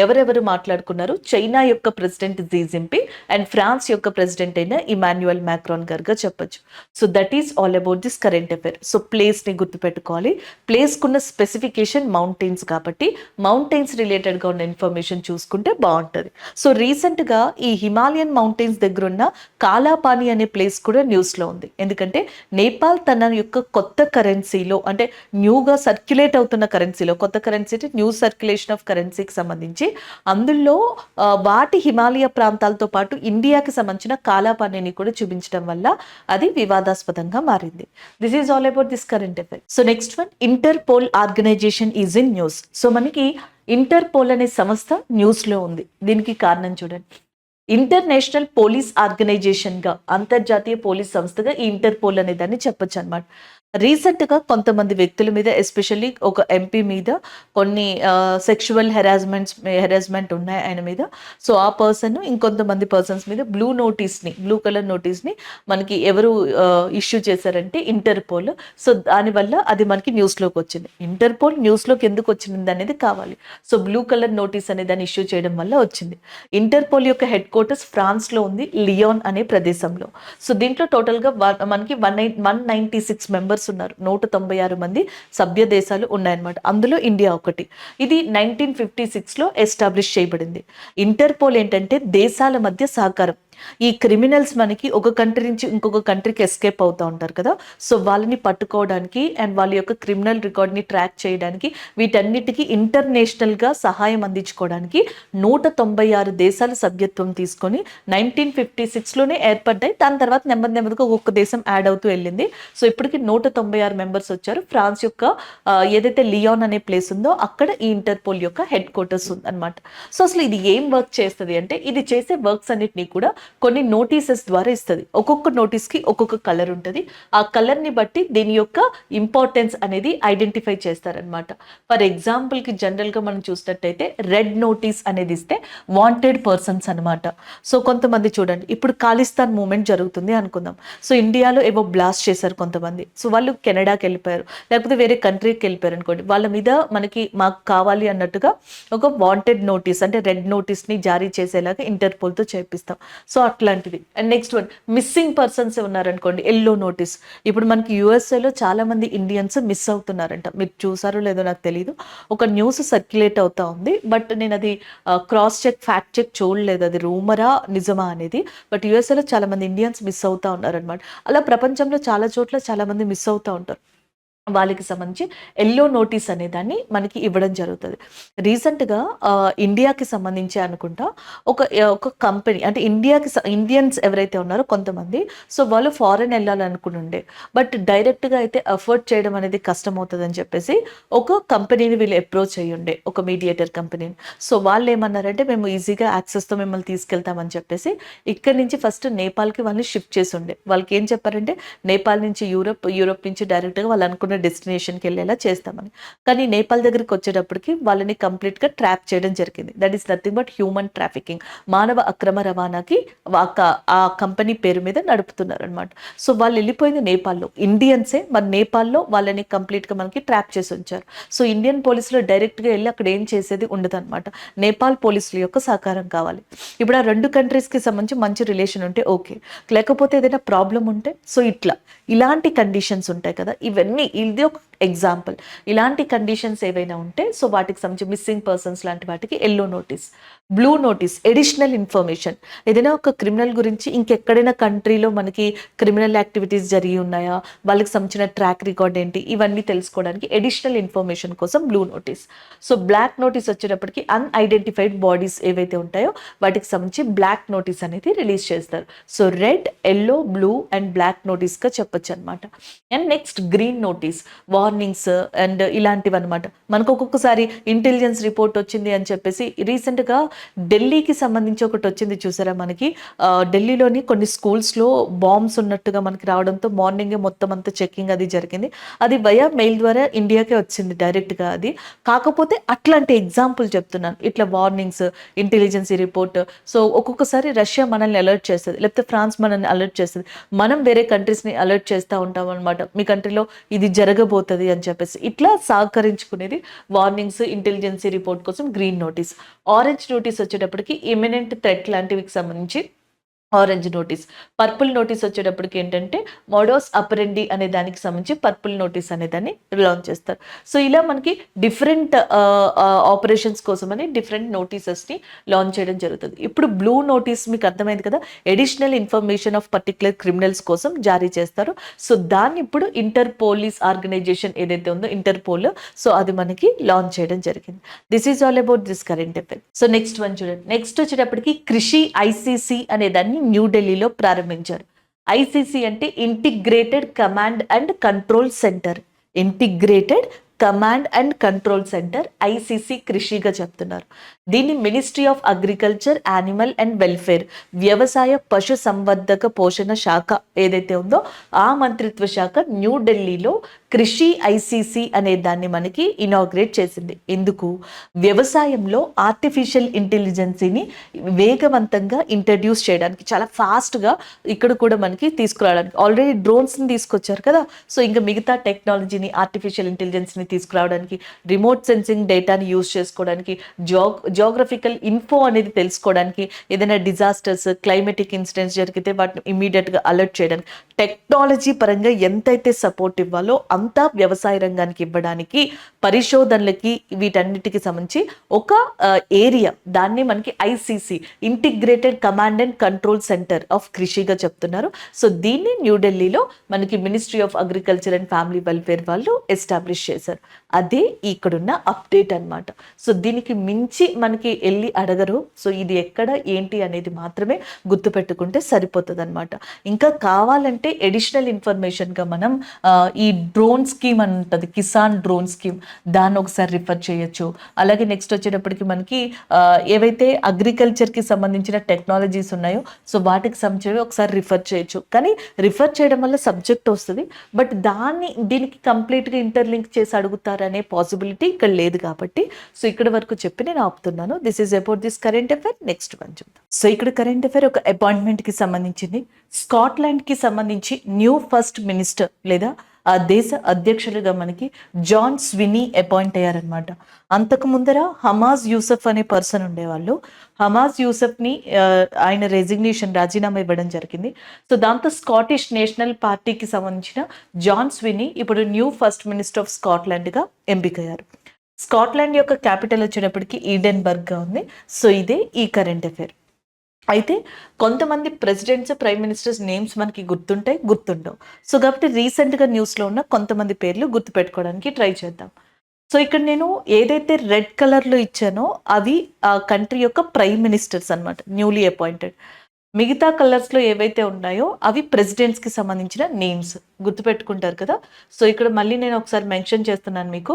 ఎవరెవరు మాట్లాడుకున్నారు? చైనా యొక్క president Xi Jinping and France యొక్క ప్రెసిడెంట్ అయిన ఇమాన్యుయల్ మ్యాక్రాన్ గారుగా చెప్పొచ్చు. So that is all about this current affair. So ప్లేస్ని గుర్తుపెట్టుకోవాలి. ప్లేస్కున్న స్పెసిఫికేషన్ మౌంటైన్స్ కాబట్టి మౌంటైన్స్ రిలేటెడ్గా ఉన్న ఇన్ఫర్మేషన్ చూసుకుంటే బాగుంటుంది. సో రీసెంట్గా ఈ హిమాలయన్ మౌంటైన్స్ దగ్గర ఉన్న కాలాపాని అనే ప్లేస్ కూడా న్యూస్లో ఉంది. ఎందుకంటే నేపాల్ తన యొక్క కొత్త కరెన్సీలో, అంటే న్యూగా సర్క్యులేట్ అవుతున్న కరెన్సీలో, కొత్త కరెన్సీ అంటే న్యూ సర్క్యులేషన్ ఆఫ్ కరెన్సీకి సంబంధించి అందులో వాటి హిమాలయ ప్రాంతాలతో పాటు ఇండియాకి సంబంధించిన కాలాపానిని కూడా చూపించడం వల్ల అది వివాదాస్పదంగా మారింది. This is all about this current affair. So next one, Interpol organisation is in news. So మనకి ఇంటర్పోల్ అనే సంస్థ న్యూస్లో ఉంది. దీనికి కారణం చూడండి, ఇంటర్నేషనల్ పోలీస్ ఆర్గనైజేషన్గా, అంతర్జాతీయ పోలీస్ సంస్థగా ఈ ఇంటర్పోల్ అనే దాన్ని చెప్పొచ్చు అనమాట. రీసెంట్గా కొంతమంది వ్యక్తుల మీద ఎస్పెషల్లీ ఒక ఎంపీ మీద కొన్ని సెక్షువల్ హెరాస్మెంట్ ఉన్నాయి ఆయన మీద. సో ఆ పర్సన్ ఇంకొంతమంది పర్సన్స్ మీద బ్లూ కలర్ నోటీస్ని మనకి ఎవరు ఇష్యూ చేశారంటే ఇంటర్పోల్. సో దానివల్ల అది మనకి న్యూస్లోకి వచ్చింది. ఇంటర్పోల్ న్యూస్లోకి ఎందుకు వచ్చింది అనేది కావాలి. సో బ్లూ కలర్ నోటీస్ అనే దాన్ని ఇష్యూ చేయడం వల్ల వచ్చింది. ఇంటర్పోల్ యొక్క హెడ్ క్వార్టర్స్ ఫ్రాన్స్లో ఉంది, లియోన్ అనే ప్రదేశంలో. సో దీంట్లో టోటల్గా మనకి 196 మెంబర్స్ ఉన్నారు. 196 మంది సభ్య దేశాలు ఉన్నాయన్నమాట. అందులో ఇండియా ఒకటి. ఇది 1956లో ఎస్టాబ్లిష్ చేయబడింది. ఇంటర్పోల్ ఏంటంటే దేశాల మధ్య సహకారం. ఈ క్రిమినల్స్ మనకి ఒక కంట్రీ నుంచి ఇంకొక కంట్రీకి ఎస్కేప్ అవుతూ ఉంటారు కదా. సో వాళ్ళని పట్టుకోవడానికి అండ్ వాళ్ళ యొక్క క్రిమినల్ రికార్డ్ని ట్రాక్ చేయడానికి వీటన్నిటికీ ఇంటర్నేషనల్గా సహాయం అందించుకోవడానికి 196 దేశాల సభ్యత్వం తీసుకొని 1956లోనే ఏర్పడ్డాయి. దాని తర్వాత నెమ్మదిగా ఒక్కొక్క దేశం యాడ్ అవుతూ వెళ్ళింది. సో ఇప్పటికి 196 మెంబర్స్ వచ్చారు. ఫ్రాన్స్ యొక్క ఏదైతే లియోన్ అనే ప్లేస్ ఉందో అక్కడ ఈ ఇంటర్పోల్ యొక్క హెడ్ క్వార్టర్స్ ఉందన్నమాట. సో అసలు ఇది ఏం వర్క్ చేస్తుంది అంటే, ఇది చేసే వర్క్స్ అన్నిటినీ కూడా కొన్ని నోటీసెస్ ద్వారా ఇస్తుంది. ఒక్కొక్క నోటీస్కి ఒక్కొక్క కలర్ ఉంటుంది. ఆ కలర్ని బట్టి దీని యొక్క ఇంపార్టెన్స్ అనేది ఐడెంటిఫై చేస్తారనమాట. ఫర్ ఎగ్జాంపుల్కి జనరల్గా మనం చూసినట్టయితే రెడ్ నోటీస్ అనేది ఇస్తే వాంటెడ్ పర్సన్స్ అనమాట. సో కొంతమంది చూడండి, ఇప్పుడు ఖాళిస్తాన్ మూవ్మెంట్ జరుగుతుంది అనుకుందాం. సో ఇండియాలో ఏవో బ్లాస్ట్ చేశారు కొంతమంది. సో వాళ్ళు కెనడాకి వెళ్ళిపోయారు, లేకపోతే వేరే కంట్రీకి వెళ్ళిపోయారు అనుకోండి. వాళ్ళ మీద మాకు కావాలి అన్నట్టుగా ఒక వాంటెడ్ నోటీస్ అంటే రెడ్ నోటీస్ని జారీ చేసేలాగా ఇంటర్పోల్తో చేపిస్తాం. సో అట్లాంటిది. And next one, missing persons ఉన్నారనుకోండి, ఎల్లో నోటీస్. ఇప్పుడు మనకి యూఎస్ఏలో చాలా మంది ఇండియన్స్ మిస్ అవుతున్నారంట. మీరు చూసారో లేదో నాకు తెలియదు. ఒక న్యూస్ సర్క్యులేట్ అవుతా ఉంది, బట్ నేను అది ఫ్యాక్ట్ చెక్ చూడలేదు అది రూమరా నిజమా అనేది. బట్ యూఎస్ఏలో చాలా మంది ఇండియన్స్ మిస్ అవుతా ఉన్నారనమాట. అలా ప్రపంచంలో చాలా చోట్ల చాలా మంది మిస్ అవుతూ ఉంటారు. వాళ్ళకి సంబంధించి ఎల్లో నోటీస్ అనే దాన్ని మనకి ఇవ్వడం జరుగుతుంది. రీసెంట్గా ఇండియాకి సంబంధించి అనుకుంటా ఒక కంపెనీ అంటే ఇండియన్స్ ఎవరైతే ఉన్నారో కొంతమంది, సో వాళ్ళు ఫారెన్ వెళ్ళాలనుకుని ఉండే, బట్ డైరెక్ట్గా అయితే అఫోర్డ్ చేయడం అనేది కష్టం అవుతుంది అని చెప్పేసి ఒక కంపెనీని వీళ్ళు అప్రోచ్ అయ్యి ఉండే, ఒక మీడియేటర్ కంపెనీని. సో వాళ్ళు ఏమన్నారంటే మేము ఈజీగా యాక్సెస్తో మిమ్మల్ని తీసుకెళ్తామని చెప్పేసి ఇక్కడి నుంచి ఫస్ట్ నేపాల్కి వాళ్ళని షిఫ్ట్ చేసి ఉండే. వాళ్ళకి ఏం చెప్పారంటే నేపాల్ నుంచి యూరోప్ నుంచి డైరెక్ట్గా వాళ్ళు అనుకున్న డెస్టినేషన్కి వెళ్ళేలా చేస్తామని. కానీ నేపాల్ దగ్గరికి వచ్చేటప్పటికి వాళ్ళని కంప్లీట్గా ట్రాప్ చేయడం జరిగింది. That is nothing but human trafficking. మానవ అక్రమ రవాణాకి ఆ కంపెనీ పేరు మీద నడుపుతున్నారు అనమాట. సో వాళ్ళు వెళ్ళిపోయింది నేపాల్లో, ఇండియన్సే. మరి నేపాల్లో వాళ్ళని కంప్లీట్గా మనకి ట్రాప్ చేసి ఉంచారు. సో ఇండియన్ పోలీసులు డైరెక్ట్గా వెళ్ళి అక్కడ ఏం చేసేది ఉండదు అనమాట. నేపాల్ పోలీసుల యొక్క సహకారం కావాలి. ఇప్పుడు ఆ రెండు కంట్రీస్కి సంబంధించి మంచి రిలేషన్ ఉంటే ఓకే, లేకపోతే ఏదైనా ప్రాబ్లం ఉంటే సో ఇలాంటి కండిషన్స్ ఉంటాయి కదా, ఇవన్నీ ఇది ఒక ఎగ్జాంపుల్. ఇలాంటి కండిషన్స్ ఏవైనా ఉంటే సో వాటికి సంబంధించి మిస్సింగ్ పర్సన్స్ లాంటి వాటికి yellow notice. Blue notice, additional information. ఏదైనా ఒక క్రిమినల్ గురించి ఇంకెక్కడైనా కంట్రీలో మనకి క్రిమినల్ యాక్టివిటీస్ జరిగి ఉన్నాయా, వాళ్ళకి సంబంధించిన ట్రాక్ రికార్డ్ ఏంటి, ఇవన్నీ తెలుసుకోవడానికి ఎడిషనల్ ఇన్ఫర్మేషన్ కోసం blue notice. So black notice వచ్చేటప్పటికి అన్ఐడెంటిఫైడ్ బాడీస్ ఏవైతే ఉంటాయో వాటికి సంబంధించి బ్లాక్ నోటీస్ అనేది రిలీజ్ చేస్తారు. So red, yellow, blue and black నోటీస్గా చెప్పొచ్చు అనమాట. And next green notice, warnings and ఇలాంటివి అనమాట. మనకు ఒక్కొక్కసారి ఇంటెలిజెన్స్ రిపోర్ట్ వచ్చింది అని చెప్పేసి రీసెంట్గా ఢిల్లీకి సంబంధించి ఒకటి వచ్చింది చూసారా మనకి. ఢిల్లీలోని కొన్ని స్కూల్స్లో బాంబ్స్ ఉన్నట్టుగా మనకి రావడంతో మార్నింగే మొత్తం అంతా చెకింగ్ అది జరిగింది. అది వయా మెయిల్ ద్వారా ఇండియాకే వచ్చింది డైరెక్ట్గా అది. కాకపోతే అట్లాంటి ఎగ్జాంపుల్ చెప్తున్నాను, ఇట్లా వార్నింగ్స్, ఇంటెలిజెన్సీ రిపోర్ట్. సో ఒక్కొక్కసారి రష్యా మనల్ని అలర్ట్ చేస్తుంది, లేకపోతే ఫ్రాన్స్ మనల్ని అలర్ట్ చేస్తుంది, మనం వేరే కంట్రీస్ని అలర్ట్ చేస్తూ ఉంటాం అనమాట. మీ కంట్రీలో ఇది జరగబోతుంది అని చెప్పేసి ఇట్లా సహకరించుకునేది వార్నింగ్స్, ఇంటెలిజెన్సీ రిపోర్ట్ కోసం గ్రీన్ నోటీస్. ఆరెంజ్ నోటీస్ వచ్చేటప్పటికి ఇమినెంట్ థ్రెట్ లాంటివికి సంబంధించి ఆరెంజ్ నోటీస్. పర్పుల్ నోటీస్ వచ్చేటప్పటికి ఏంటంటే మోడోస్ అపరెండి అనే దానికి సంబంధించి పర్పుల్ నోటీస్ అనే దాన్ని లాంచ్ చేస్తారు. సో ఇలా మనకి డిఫరెంట్ ఆపరేషన్స్ కోసమని డిఫరెంట్ నోటీసెస్ని లాంచ్ చేయడం జరుగుతుంది. ఇప్పుడు బ్లూ నోటీస్ మీకు అర్థమైంది కదా, additional information of particular criminals కోసం జారీ చేస్తారు. సో దాన్ని ఇప్పుడు పోలీస్ ఆర్గనైజేషన్ ఏదైతే ఉందో ఇంటర్పోల్, సో అది మనకి లాంచ్ చేయడం జరిగింది. This is all about this current affair. So next one చూడండి. నెక్స్ట్ వచ్చేటప్పటికి కృషి ఐసీసీ అనే దాన్ని న్యూఢిల్లీలో ప్రారంభించారు. ఐసీసీ అంటే integrated command and control centre. Integrated command and control centre ICC కృషిగా చెప్తున్నారు. దీన్ని ministry of agriculture, animal and welfare, వ్యవసాయ పశు సంవర్ధక పోషణ శాఖ ఏదైతే ఉందో ఆ మంత్రిత్వ శాఖ న్యూఢిల్లీలో కృషి ఐసిసి అనే దాన్ని మనకి ఇనాగ్రేట్ చేసింది. ఎందుకు? వ్యవసాయంలో ఆర్టిఫిషియల్ ఇంటెలిజెన్సీని వేగవంతంగా ఇంట్రడ్యూస్ చేయడానికి, చాలా ఫాస్ట్గా ఇక్కడ కూడా మనకి తీసుకురావడానికి. ఆల్రెడీ డ్రోన్స్ని తీసుకొచ్చారు కదా, సో ఇంకా మిగతా టెక్నాలజీని, ఆర్టిఫిషియల్ ఇంటెలిజెన్స్ని తీసుకురావడానికి, రిమోట్ సెన్సింగ్ డేటాని యూజ్ చేసుకోవడానికి, జియోగ్రఫికల్ ఇన్ఫో అనేది తెలుసుకోవడానికి, ఏదైనా డిజాస్టర్స్, క్లైమేటిక్ ఇన్సిడెంట్స్ జరిగితే వాటిని ఇమీడియట్గా అలర్ట్ చేయడానికి, టెక్నాలజీ పరంగా ఎంతైతే సపోర్ట్ ఇవ్వాలో అంతా వ్యవసాయ రంగానికి ఇవ్వడానికి, పరిశోధనలకి, వీటన్నిటికి సంబంధించి ఒక ఏరియా, దాన్ని మనకి ICC, integrated command and control centre of కృషిగా చెప్తున్నారు. సో దీన్ని న్యూఢిల్లీలో మనకి ministry of agriculture and family welfare వాళ్ళు ఎస్టాబ్లిష్ చేశారు. అదే ఇక్కడున్న అప్డేట్ అన్నమాట. సో దీనికి మించి మనకి వెళ్ళి అడగరు. సో ఇది ఎక్కడ ఏంటి అనేది మాత్రమే గుర్తుపెట్టుకుంటే సరిపోతుంది అనమాట. ఇంకా కావాలంటే ఎడిషనల్ ఇన్ఫర్మేషన్గా మనం ఈ డ్రోన్ స్కీమ్ అని ఉంటుంది, కిసాన్ డ్రోన్ స్కీమ్, దాన్ని ఒకసారి రిఫర్ చేయొచ్చు. అలాగే నెక్స్ట్ వచ్చేటప్పటికి మనకి ఏవైతే అగ్రికల్చర్కి సంబంధించిన టెక్నాలజీస్ ఉన్నాయో సో వాటికి సంబంధించి ఒకసారి రిఫర్ చేయొచ్చు. కానీ రిఫర్ చేయడం వల్ల సబ్జెక్ట్ వస్తుంది, బట్ దీనికి కంప్లీట్గా ఇంటర్లింక్ చేసి అడుగుతారనే పాసిబిలిటీ ఇక్కడ లేదు కాబట్టి సో ఇక్కడ వరకు చెప్పి నేను ఆపుతున్నాను. This is about this current affair. Next one చూద్దాం. సో ఇక్కడ కరెంట్ అఫైర్ ఒక అపాయింట్మెంట్కి సంబంధించింది. స్కాట్లాండ్కి సంబంధించి న్యూ ఫస్ట్ మినిస్టర్ లేదా ఆ దేశ అధ్యక్షులుగా మనకి జాన్ స్వినీ అపాయింట్ అయ్యారనమాట. అంతకు ముందర హమాజ్ యూసఫ్ అనే పర్సన్ ఉండేవాళ్ళు. హమాజ్ యూసఫ్ని ఆయన రాజీనామా ఇవ్వడం జరిగింది. సో దాంతో స్కాటిష్ నేషనల్ పార్టీకి సంబంధించిన జాన్ స్వినీ ఇప్పుడు న్యూ ఫస్ట్ మినిస్టర్ ఆఫ్ స్కాట్లాండ్గా ఎంపికయ్యారు. స్కాట్లాండ్ యొక్క క్యాపిటల్ వచ్చేటప్పటికి ఈడెన్బర్గ్గా ఉంది. సో ఇదే ఈ కరెంట్ అఫైర్. అయితే కొంతమంది ప్రెసిడెంట్స్, ప్రైమ్ మినిస్టర్స్ నేమ్స్ మనకి గుర్తుండవు. సో కాబట్టి రీసెంట్గా న్యూస్లో ఉన్న కొంతమంది పేర్లు గుర్తుపెట్టుకోవడానికి ట్రై చేద్దాం. సో ఇక్కడ నేను ఏదైతే రెడ్ కలర్లో ఇచ్చానో అవి ఆ కంట్రీ యొక్క ప్రైమ్ మినిస్టర్స్ అనమాట, న్యూలీ అపాయింటెడ్. మిగతా కలర్స్లో ఏవైతే ఉన్నాయో అవి ప్రెసిడెంట్స్కి సంబంధించిన నేమ్స్, గుర్తుపెట్టుకుంటారు కదా. సో ఇక్కడ మళ్ళీ నేను ఒకసారి మెన్షన్ చేస్తున్నాను మీకు,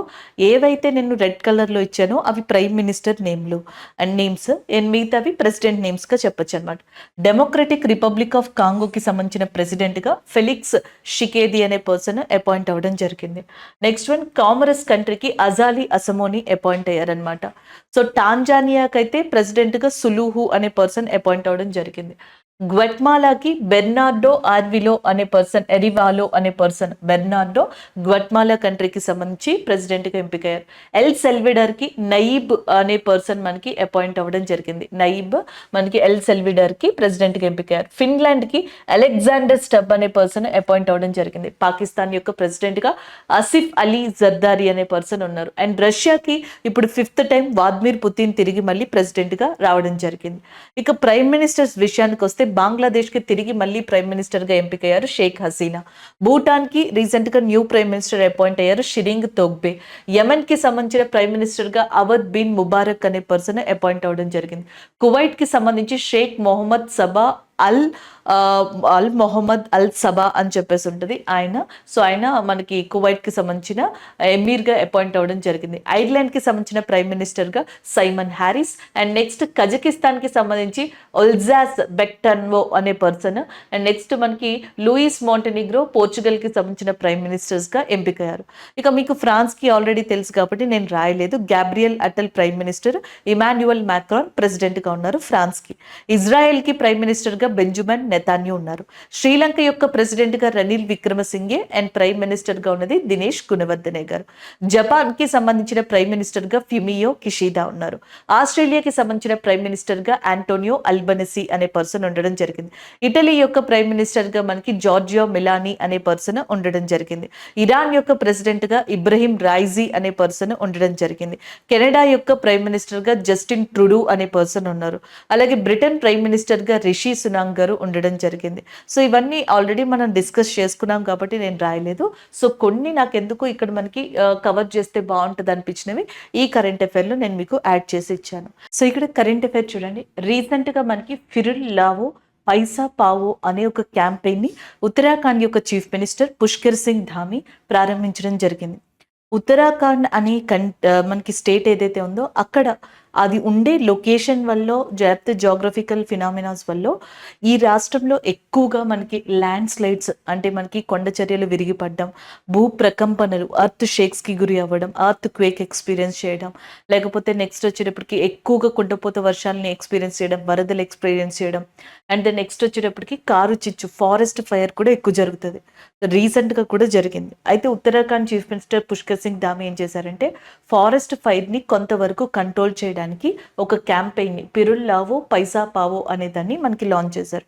ఏవైతే నేను రెడ్ కలర్లో ఇచ్చానో అవి ప్రైమ్ మినిస్టర్ నేమ్లు అండ్ నేమ్స్, అండ్ మిగతావి ప్రెసిడెంట్ నేమ్స్గా చెప్పొచ్చు అనమాట. డెమోక్రటిక్ రిపబ్లిక్ ఆఫ్ కాంగోకి సంబంధించిన ప్రెసిడెంట్గా ఫెలిక్స్ షికేది అనే పర్సన్ అపాయింట్ అవ్వడం జరిగింది. నెక్స్ట్ వన్, కామరస్ కంట్రీకి అజాలి అసమోని అపాయింట్ అయ్యారనమాట. సో టాంజానియాకైతే ప్రెసిడెంట్గా సులుహు అనే పర్సన్ అపాయింట్ అవ్వడం జరిగింది. గ్వెట్మాలాకి బెర్నార్డో ఆర్విలో అనే పర్సన్, ఎరివాలో అనే పర్సన్, బెర్నార్డో గ్వెట్మాలా కంట్రీకి సంబంధించి ప్రెసిడెంట్గా ఎంపికయ్యారు. ఎల్ సెల్విడర్కి నయీబ్ అనే పర్సన్ మనకి అపాయింట్ అవ్వడం జరిగింది. నయీబ్ మనకి ఎల్ సెల్విడర్కి ప్రెసిడెంట్గా ఎంపికయ్యారు. ఫిన్లాండ్కి అలెగ్జాండర్ స్టబ్ అనే పర్సన్ అపాయింట్ అవ్వడం జరిగింది. పాకిస్తాన్ యొక్క ప్రెసిడెంట్గా ఆసిఫ్ అలీ జర్దారి అనే పర్సన్ ఉన్నారు. అండ్ రష్యాకి ఇప్పుడు 5th టైం వ్లాదిమిర్ పుతిన్ తిరిగి మళ్ళీ ప్రెసిడెంట్గా రావడం జరిగింది. ఇక ప్రైమ్ మినిస్టర్స్ విషయానికి వస్తే బంగ్లాదేశ్కి తిరిగి మళ్ళీ ప్రైమ్ మినిస్టర్గా ఎంపికయ్యారు షేక్ హసీనా. భూటాన్కి రీసెంట్గా న్యూ ప్రైమ్ మినిస్టర్ అపాయింట్ అయ్యారు షిరింగ్ తోగ్బే. యెమెన్కి సంబంధించిన ప్రైమ్ మినిస్టర్గా అవద్ బిన్ ముబారక్ అనే పర్సన్ అపాయింట్ అవ్వడం జరిగింది. కువైట్కి సంబంధించి షేక్ మొహమ్మద్ సబా అల్ మొహమ్మద్ అల్ సబా అని చెప్పేసి ఉంటుంది ఆయన. సో ఆయన మనకి కువైట్కి సంబంధించిన ఎమీర్గా అపాయింట్ అవ్వడం జరిగింది. ఐర్లాండ్కి సంబంధించిన ప్రైమ్ మినిస్టర్గా సైమన్ హ్యారిస్. అండ్ నెక్స్ట్ కజకిస్తాన్కి సంబంధించి ఒల్జాస్ బెక్టన్వో అనే పర్సన్. అండ్ నెక్స్ట్ మనకి లూయిస్ మోంటెనిగ్రో పోర్చుగల్కి సంబంధించిన ప్రైమ్ మినిస్టర్స్గా ఎంపికయ్యారు. ఇక మీకు ఫ్రాన్స్కి ఆల్రెడీ తెలుసు కాబట్టి నేను రాయలేదు. Gabriel Atal prime minister, Emmanuel Macron ప్రెసిడెంట్గా ఉన్నారు ఫ్రాన్స్కి. ఇజ్రాయెల్కి ప్రైమ్ మినిస్టర్గా బెంజమిన్ నెతాన్యూ ఉన్నారు. శ్రీలంక యొక్క ప్రెసిడెంట్గా రనిల్ విక్రమసింఘే అండ్ ప్రైమ్ మినిస్టర్గా ఉన్నది దినేష్ గుణవర్ధనే గారు. జపాన్కి సంబంధించిన ప్రైమ్ మినిస్టర్గా ఫ్యూమియో కిషిడా ఉన్నారు. ఆస్ట్రేలియాకి సంబంధించిన ప్రైమ్ మినిస్టర్గా ఆంటోనియో అల్బనెసి అనే పర్సన్ ఉండడం జరిగింది. ఇటలీ యొక్క ప్రైమ్ మినిస్టర్గా మనకి జార్జియో మిలానీ అనే పర్సన్ ఉండడం జరిగింది. ఇరాన్ యొక్క ప్రెసిడెంట్గా ఇబ్రహీం రైజీ అనే పర్సన్ ఉండడం జరిగింది. కెనడా యొక్క ప్రైమ్ మినిస్టర్గా జస్టిన్ ట్రూడూ అనే పర్సన్ ఉన్నారు. అలాగే బ్రిటన్ ప్రైమ్ మినిస్టర్గా రిషి సునాక్ గారు ఉండడం జరిగింది. సో ఇవన్నీ ఆల్రెడీ మనం డిస్కస్ చేసుకున్నాం కాబట్టి నేను రాయలేదు. సో కొన్ని నాకు ఎందుకు ఇక్కడ మనకి కవర్ చేస్తే బాగుంటుంది అనిపించినవి ఈ కరెంట్ అఫైర్లో నేను మీకు యాడ్ చేసి ఇచ్చాను. సో ఇక్కడ కరెంట్ అఫైర్ చూడండి. రీసెంట్గా మనకి ఫిరుల్ లావో పైసా పావో అనే ఒక క్యాంపెయిన్ని ఉత్తరాఖండ్ యొక్క చీఫ్ మినిస్టర్ పుష్కర్ సింగ్ ధామీ ప్రారంభించడం జరిగింది. ఉత్తరాఖండ్ అని మనకి స్టేట్ ఏదైతే ఉందో అక్కడ అది ఉండే లొకేషన్ వల్ల జాగ్రఫికల్ ఫినామినాస్ వల్ల ఈ రాష్ట్రంలో ఎక్కువగా మనకి ల్యాండ్ స్లైడ్స్ అంటే మనకి కొండ చర్యలు విరిగిపడడం, భూ ప్రకంపనలు, అర్త్ షేక్స్కి గురి అవ్వడం, అర్త్ క్వేక్ ఎక్స్పీరియన్స్ చేయడం, లేకపోతే నెక్స్ట్ వచ్చేటప్పటికి ఎక్కువగా కుండపోత వర్షాలని ఎక్స్పీరియన్స్ చేయడం, వరదలు ఎక్స్పీరియన్స్ చేయడం, అండ్ నెక్స్ట్ వచ్చేటప్పటికి కారు చిచ్చు, ఫారెస్ట్ ఫైర్ కూడా ఎక్కువ జరుగుతుంది. రీసెంట్గా కూడా జరిగింది. అయితే ఉత్తరాఖండ్ చీఫ్ మినిస్టర్ పుష్కర్ సింగ్ ధామీ ఏం చేశారంటే ఫారెస్ట్ ఫైర్ని కొంతవరకు కంట్రోల్ చేయడానికి ఒక క్యాంపెయిన్ని పిరుల్ లావో పైసా పావో అనే దాన్ని మనకి లాంచ్ చేశారు.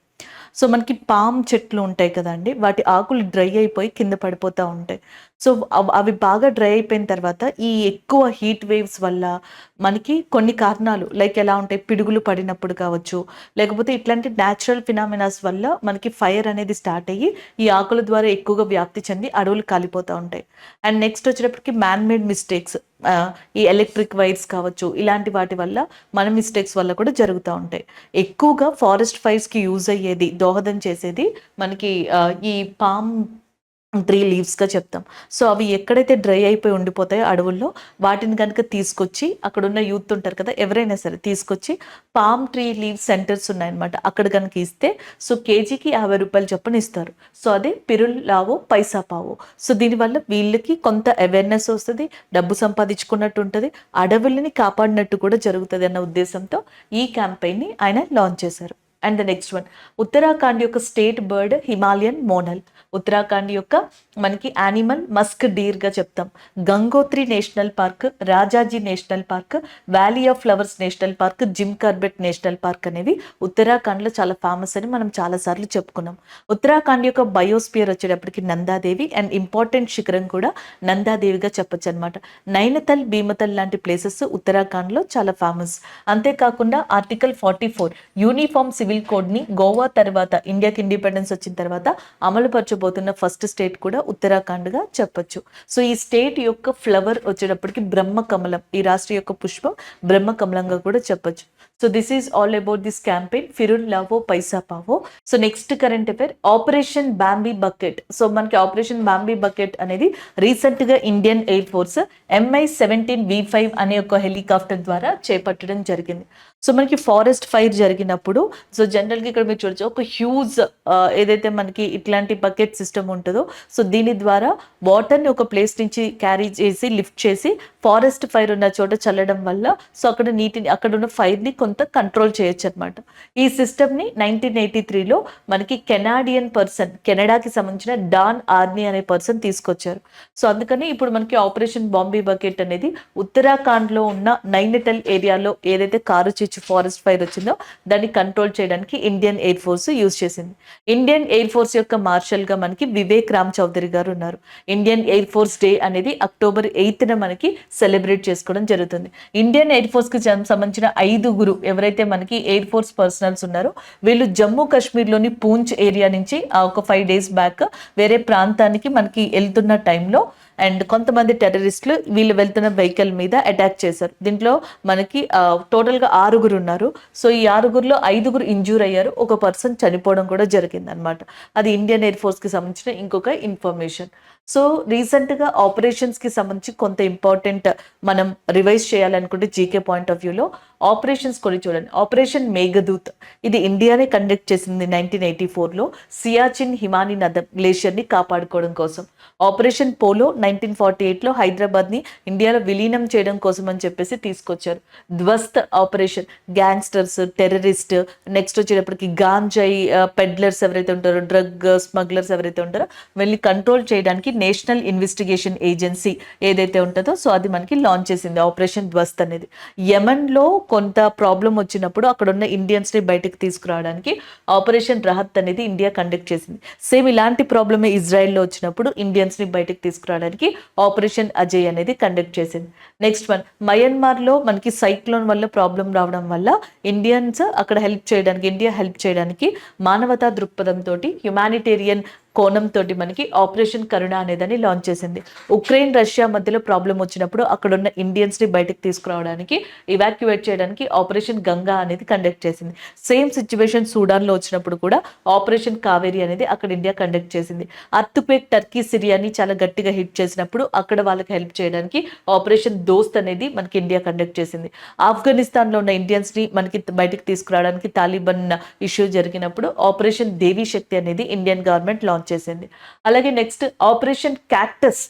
సో మనకి పామ్ చెట్లు ఉంటాయి కదండి, వాటి ఆకులు డ్రై అయిపోయి కింద పడిపోతూ ఉంటాయి. సో అవి బాగా డ్రై అయిపోయిన తర్వాత ఈ ఎక్కువ హీట్ వేవ్స్ వల్ల మనకి కొన్ని కారణాలు లైక్ ఎలా ఉంటాయి, పిడుగులు పడినప్పుడు కావచ్చు, లేకపోతే ఇట్లాంటి న్యాచురల్ ఫినామినాస్ వల్ల మనకి ఫైర్ అనేది స్టార్ట్ అయ్యి ఈ ఆకుల ద్వారా ఎక్కువగా వ్యాప్తి చెంది అడవులు కాలిపోతూ ఉంటాయి. అండ్ నెక్స్ట్ వచ్చేటప్పటికి మ్యాన్ మేడ్ మిస్టేక్స్, ఈ ఎలక్ట్రిక్ వైర్స్ కావచ్చు, ఇలాంటి వాటి వల్ల మన మిస్టేక్స్ వల్ల కూడా జరుగుతూ ఉంటాయి. ఎక్కువగా ఫారెస్ట్ ఫైర్స్కి యూజ్ అయ్యేది, దోహదం చేసేది మనకి ఈ పామ్ ట్రీ లీవ్స్గా చెప్తాం. సో అవి ఎక్కడైతే డ్రై అయిపోయి ఉండిపోతాయో అడవుల్లో వాటిని కనుక తీసుకొచ్చి అక్కడున్న యూత్ ఉంటారు కదా, ఎవరైనా సరే తీసుకొచ్చి పామ్ ట్రీ లీవ్ సెంటర్స్ ఉన్నాయన్నమాట, అక్కడ కనుక ఇస్తే సో కేజీకి 50 రూపాయలు చొప్పున ఇస్తారు. సో అదే పిరుల్ లావో పైసా పావో. సో దీనివల్ల వీళ్ళకి కొంత అవేర్నెస్ వస్తుంది, డబ్బు సంపాదించుకున్నట్టు ఉంటుంది, అడవులని కాపాడినట్టు కూడా జరుగుతుంది అన్న ఉద్దేశంతో ఈ క్యాంపెయిన్ని ఆయన లాంచ్ చేశారు. And the next one, Uttarakhand యొక్క state bird Himalayan monal. Uttarakhand యొక్క మనకి యానిమల్ మస్క్ డీర్గా చెప్తాం. Gangotri national park, Rajaji national park, valley of flowers national park, Jim Corbett national park అనేవి ఉత్తరాఖండ్లో చాలా ఫేమస్ అని మనం చాలాసార్లు చెప్పుకున్నాం. ఉత్తరాఖండ్ యొక్క బయోస్పియర్ వచ్చేటప్పటికి నందాదేవి అండ్ ఇంపార్టెంట్ శిఖరం కూడా నందాదేవిగా చెప్పొచ్చు అనమాట. నైనతల్, భీమతల్ లాంటి ప్లేసెస్ ఉత్తరాఖండ్లో చాలా ఫేమస్. అంతేకాకుండా ఆర్టికల్ 44 యూనిఫామ్ సివిల్ కోడ్ని గోవా తర్వాత ఇండియాకి ఇండిపెండెన్స్ వచ్చిన తర్వాత అమలుపరచబోతున్న ఫస్ట్ స్టేట్ కూడా ఉత్తరాఖండ్గా చెప్పొచ్చు. సో ఈ స్టేట్ యొక్క ఫ్లవర్ వచ్చేటప్పటికి బ్రహ్మకమలం, ఈ రాష్ట్ర యొక్క పుష్పం బ్రహ్మకమలంగా కూడా చెప్పొచ్చు. So this is all about this campaign Pirul Lao Paisa Pao. So next current affair operation Bambi bucket. So మనకి ఆపరేషన్ బాంబీ బకెట్ అనేది రీసెంట్గా ఇండియన్ ఎయిర్ ఫోర్స్ MI-17V5 అనే ఒక హెలికాప్టర్ ద్వారా చేపట్టడం జరిగింది. సో మనకి ఫారెస్ట్ ఫైర్ జరిగినప్పుడు సో జనరల్గా ఇక్కడ మీరు చూడొచ్చు ఒక హ్యూజ్ ఏదైతే మనకి ఇట్లాంటి బకెట్ సిస్టమ్ ఉంటుందో సో దీని ద్వారా వాటర్ని ఒక ప్లేస్ నుంచి క్యారీ చేసి లిఫ్ట్ చేసి ఫారెస్ట్ ఫైర్ ఉన్న చోట చల్లడం వల్ల సో అక్కడ నీటిని, అక్కడ ఉన్న ఫైర్ని కొంత కంట్రోల్ చేయొచ్చు అనమాట. ఈ సిస్టమ్ని 1983లో మనకి కెనాడియన్ పర్సన్, కెనడాకి సంబంధించిన డాన్ ఆర్నీ అనే పర్సన్ తీసుకొచ్చారు. సో అందుకని ఇప్పుడు మనకి ఆపరేషన్ బాంబీ బకెట్ అనేది ఉత్తరాఖండ్లో ఉన్న నైనిటల్ ఏరియాలో ఏదైతే కారు ఫారెస్ట్ ఫైర్ వచ్చిందో దాన్ని కంట్రోల్ చేయడానికి ఇండియన్ ఎయిర్ ఫోర్స్ యూజ్ చేసింది. ఇండియన్ ఎయిర్ ఫోర్స్ యొక్క మార్షల్ గా మనకి వివేక్ రామ్ చౌదరి గారు ఉన్నారు. ఇండియన్ ఎయిర్ ఫోర్స్ డే అనేది October 8న మనకి సెలబ్రేట్ చేసుకోవడం జరుగుతుంది. ఇండియన్ ఎయిర్ ఫోర్స్ కి సంబంధించిన 5 ఎవరైతే మనకి ఎయిర్ ఫోర్స్ పర్సనల్స్ ఉన్నారో వీళ్ళు జమ్మూ కాశ్మీర్లోని పూంచ్ ఏరియా నుంచి ఒక 5 days బ్యాక్ వేరే ప్రాంతానికి మనకి వెళ్తున్న టైంలో అండ్ కొంతమంది టెర్రరిస్టులు వీళ్ళు వెళ్తున్న వెహికల్ మీద అటాక్ చేశారు. దీంట్లో మనకి టోటల్గా 6 ఉన్నారు. సో ఈ 6లో 5 ఇంజ్యూర్ అయ్యారు, ఒక పర్సన్ చనిపోవడం కూడా జరిగింది అనమాట. అది ఇండియన్ ఎయిర్ ఫోర్స్కి సంబంధించిన ఇంకొక ఇన్ఫర్మేషన్. సో రీసెంట్గా ఆపరేషన్స్కి సంబంధించి కొంత ఇంపార్టెంట్ మనం రివైజ్ చేయాలనుకుంటే జీకే పాయింట్ ఆఫ్ వ్యూలో ఆపరేషన్స్ కొన్ని చూడండి. ఆపరేషన్ మేఘదూత్ ఇది ఇండియానే కండక్ట్ చేసింది 1984లో సియాచిన్ హిమానీ నదం గ్లేషియర్ని కాపాడుకోవడం కోసం. ఆపరేషన్ పోలో 1948లో హైదరాబాద్ని ఇండియాలో విలీనం చేయడం కోసం అని చెప్పేసి తీసుకొచ్చారు. ధ్వస్త్ ఆపరేషన్ గ్యాంగ్స్టర్స్, టెర్రరిస్ట్, నెక్స్ట్ వచ్చేటప్పటికి గాంజాయి పెడ్లర్స్ ఎవరైతే ఉంటారో, డ్రగ్ స్మగ్లర్స్ ఎవరైతే ఉంటారో వీళ్ళని కంట్రోల్ చేయడానికి నేషనల్ ఇన్వెస్టిగేషన్ ఏజెన్సీ ఏదైతే ఉంటుందో సో అది మనకి లాంచ్ చేసింది ఆపరేషన్ ధ్వస్త్ అనేది. యమన్లో కొంత ప్రాబ్లం వచ్చినప్పుడు అక్కడ ఉన్న ఇండియన్స్ని బయటకు తీసుకురావడానికి ఆపరేషన్ రహత్ అనేది ఇండియా కండక్ట్ చేసింది. సేమ్ ఇలాంటి ప్రాబ్లమే ఇజ్రాయెల్లో వచ్చినప్పుడు ఇండియన్స్ని బయటకు తీసుకురావడానికి ఆపరేషన్ అజయ్ అనేది కండక్ట్ చేసింది. నెక్స్ట్ వన్, మయన్మార్లో మనకి సైక్లోన్ వల్ల ప్రాబ్లం రావడం వల్ల ఇండియన్స్ అక్కడ హెల్ప్ చేయడానికి, ఇండియా హెల్ప్ చేయడానికి మానవతా దృక్పథంతో హ్యుమానిటేరియన్ కోణంతో మనకి ఆపరేషన్ కరుణ అనేదాన్ని లాంచ్ చేసింది. ఉక్రెయిన్ రష్యా మధ్యలో ప్రాబ్లం వచ్చినప్పుడు అక్కడ ఉన్న ఇండియన్స్ని బయటకు తీసుకురావడానికి, ఇవాక్యువేట్ చేయడానికి ఆపరేషన్ గంగా అనేది కండక్ట్ చేసింది. సేమ్ సిచ్యువేషన్ సూడాన్లో వచ్చినప్పుడు కూడా ఆపరేషన్ కావేరి అనేది అక్కడ ఇండియా కండక్ట్ చేసింది. అర్త్క్వేక్ టర్కీ సిరియాని చాలా గట్టిగా హిట్ చేసినప్పుడు అక్కడ వాళ్ళకి హెల్ప్ చేయడానికి ఆపరేషన్ దోస్త్ అనేది మనకి ఇండియా కండక్ట్ చేసింది. ఆఫ్ఘనిస్తాన్లో ఉన్న ఇండియన్స్ని మనకి బయటకు తీసుకురావడానికి తాలిబాన్ ఇష్యూ జరిగినప్పుడు ఆపరేషన్ దేవీ శక్తి అనేది ఇండియన్ గవర్నమెంట్ లాంచ్ చేసింది. అలాగే నెక్స్ట్ ఆపరేషన్ క్యాక్టస్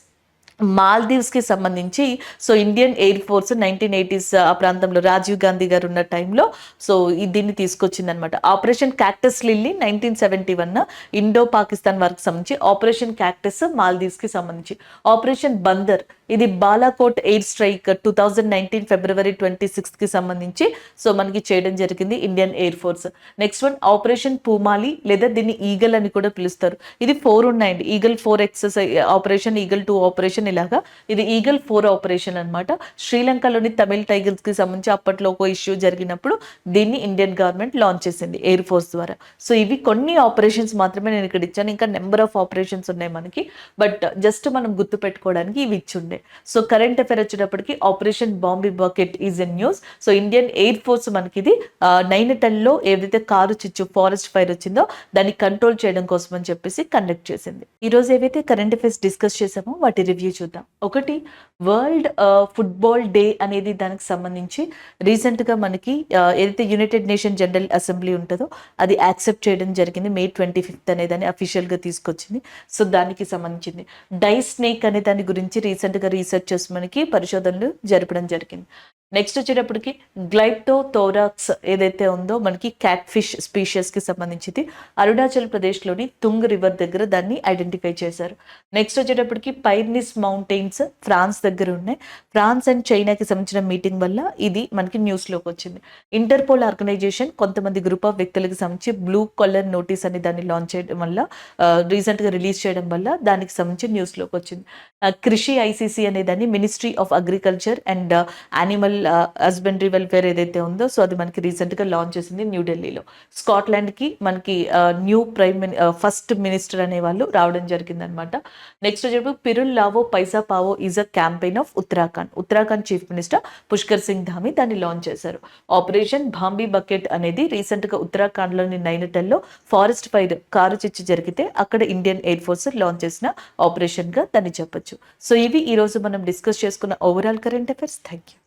మాల్దీవ్స్కి సంబంధించి so Indian air force 1980s ఆ ప్రాంతంలో రాజీవ్ గాంధీ గారు ఉన్న టైంలో సో దీన్ని తీసుకొచ్చింది అనమాట. Operation cactus lily 1971 Indo Pakistan వారికి సంబంధించి, ఆపరేషన్ క్యాక్టస్ మాల్దీవ్స్కి సంబంధించి. ఆపరేషన్ బందర్ ఇది బాలాకోట్ ఎయిర్ స్ట్రైక్ 2019 ఫిబ్రవరి 26కి సంబంధించి సో మనకి చేయడం జరిగింది Indian air force. Next one operation Poomalai లేదా దీన్ని ఈగల్ అని కూడా పిలుస్తారు. ఇది 4 ఉన్నాయండి, eagle 4 exercise operation, eagle 2 operation, ఇలాగా ఇది ఈగల్ 4 ఆపరేషన్ అనమాట. శ్రీలంకలోని తమిళ్ టైగర్స్ కి సంబంధించి అప్పట్లో ఒక ఇష్యూ జరిగినప్పుడు దీన్ని ఇండియన్ గవర్నమెంట్ లాంచ్ చేసింది ఎయిర్ ఫోర్స్ ద్వారా. సో ఇవి కొన్ని ఆపరేషన్స్ మాత్రమే నేను ఇక్కడ ఇచ్చాను, ఇంకా నెంబర్ ఆఫ్ ఆపరేషన్స్ ఉన్నాయి మనకి, బట్ జస్ట్ మనం గుర్తు పెట్టుకోవడానికి ఇవి ఇచ్చుండే. సో కరెంట్ అఫైర్ వచ్చేటప్పటికి operation Bambi bucket is a news. So Indian air force మనకి ఇది నైనిటల్లో ఏదైతే కారు చిచ్చు ఫారెస్ట్ ఫైర్ వచ్చిందో దాన్ని కంట్రోల్ చేయడం కోసం అని చెప్పేసి కండక్ట్ చేసింది. ఈ రోజు ఏవైతే కరెంట్ అఫైర్స్ డిస్కస్ చేసామో వాటి రివ్యూ చూద్దాం. ఒకటి, వరల్డ్ ఫుట్బాల్ డే అనేది దానికి సంబంధించి రీసెంట్గా మనకి ఏదైతే యునైటెడ్ నేషన్ జనరల్ అసెంబ్లీ ఉంటుందో అది యాక్సెప్ట్ చేయడం జరిగింది. May 25 అనేదాన్ని అఫీషియల్గా తీసుకొచ్చింది. సో దానికి సంబంధించింది. డై స్నేక్ అనే దాని గురించి రీసెంట్గా రీసెర్చర్స్ మనకి పరిశోధనలు జరపడం జరిగింది. నెక్స్ట్ వచ్చేటప్పటికి గ్లైప్టోథోరాక్స్ ఏదైతే ఉందో మనకి క్యాట్ ఫిష్ స్పీషియస్కి సంబంధించింది. అరుణాచల్ ప్రదేశ్లోని తుంగ్ రివర్ దగ్గర దాన్ని ఐడెంటిఫై చేశారు. నెక్స్ట్ వచ్చేటప్పటికి పైర్నిస్ మౌంటైన్స్ ఫ్రాన్స్ దగ్గర ఉన్నాయి. ఫ్రాన్స్ అండ్ చైనాకి సంబంధించిన మీటింగ్ వల్ల ఇది మనకి న్యూస్లోకి వచ్చింది. ఇంటర్పోల్ ఆర్గనైజేషన్ కొంతమంది గ్రూప్ ఆఫ్ వ్యక్తులకు సంబంధించి బ్లూ కలర్ నోటీస్ అని దాన్ని లాంచ్ చేయడం వల్ల రీసెంట్గా రిలీజ్ చేయడం వల్ల దానికి సంబంధించి న్యూస్లోకి వచ్చింది. కృషి ఐసీసీ అనే దాన్ని ministry of agriculture and animal husbandry welfare ఏదైతే ఉందో సో అది మనకి రీసెంట్గా లాంచ్ చేసింది న్యూఢిల్లీలో. స్కాట్లాండ్కి మనకి న్యూ ఫస్ట్ మినిస్టర్ అనే వాళ్ళు రావడం జరిగింది అనమాట. నెక్స్ట్ వచ్చేటప్పుడు Pirul Lao Paisa Pao is a campaign of Uttarakhand chief minister Pushkar Singh Dhami దాన్ని లాంచ్ చేశారు. ఆపరేషన్ బాంబీ బకెట్ అనేది రీసెంట్గా ఉత్తరాఖండ్లోని నైనిటల్లో ఫారెస్ట్ ఫైర్ కారు చిచ్చు జరిగితే అక్కడ ఇండియన్ ఎయిర్ ఫోర్స్ లాంచ్ చేసిన ఆపరేషన్గా దాన్ని చెప్పొచ్చు. సో ఇవి ఈరోజు మనం డిస్కస్ చేసుకున్న overall current affairs. Thank you.